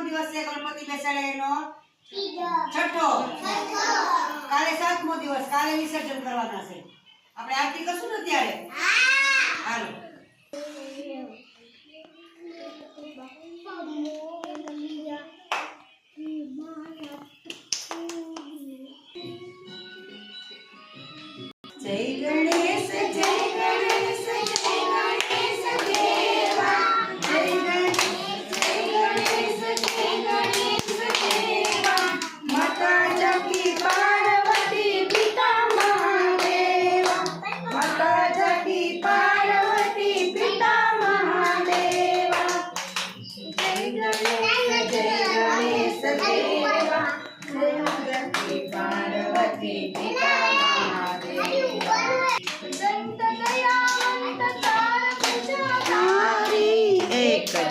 દિવસ છે ગણપતિ બેસાડે એનો? છઠ્ઠો. કાલે 7મો દિવસ, કાલે વિસર્જન કરવાના છે. આપણે આરતી કરશું ને ત્યારે? હાલો. જય ગણેશ જય ગણેશ જય ગણેશ દેવા, જય ગણેશ જય ગણેશ દેવા, માતા જગી પાર્વતી પિતા મહાદેવા, માતા જગી પાર્વતી પિતા મહાદેવા, જય ગણેશ દેવા, જય જગી પાર્વતી પિતા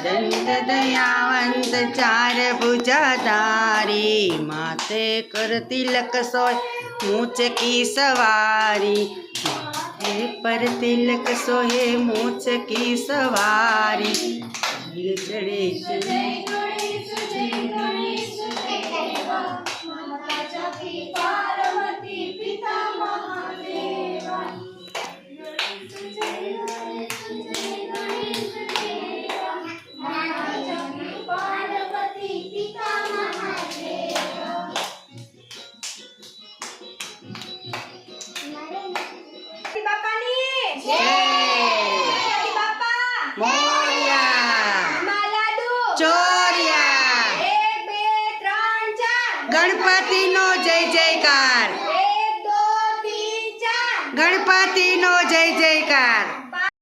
दंड दयावंत चार भुजाधारी, माथे कर तिलक सोय मूछ की सवारी, माथे पर तिलक सोहे मूछ की सवारी, चढ़े चढ़े गणपति नो जय जयकार, गणपति नो जय जयकार।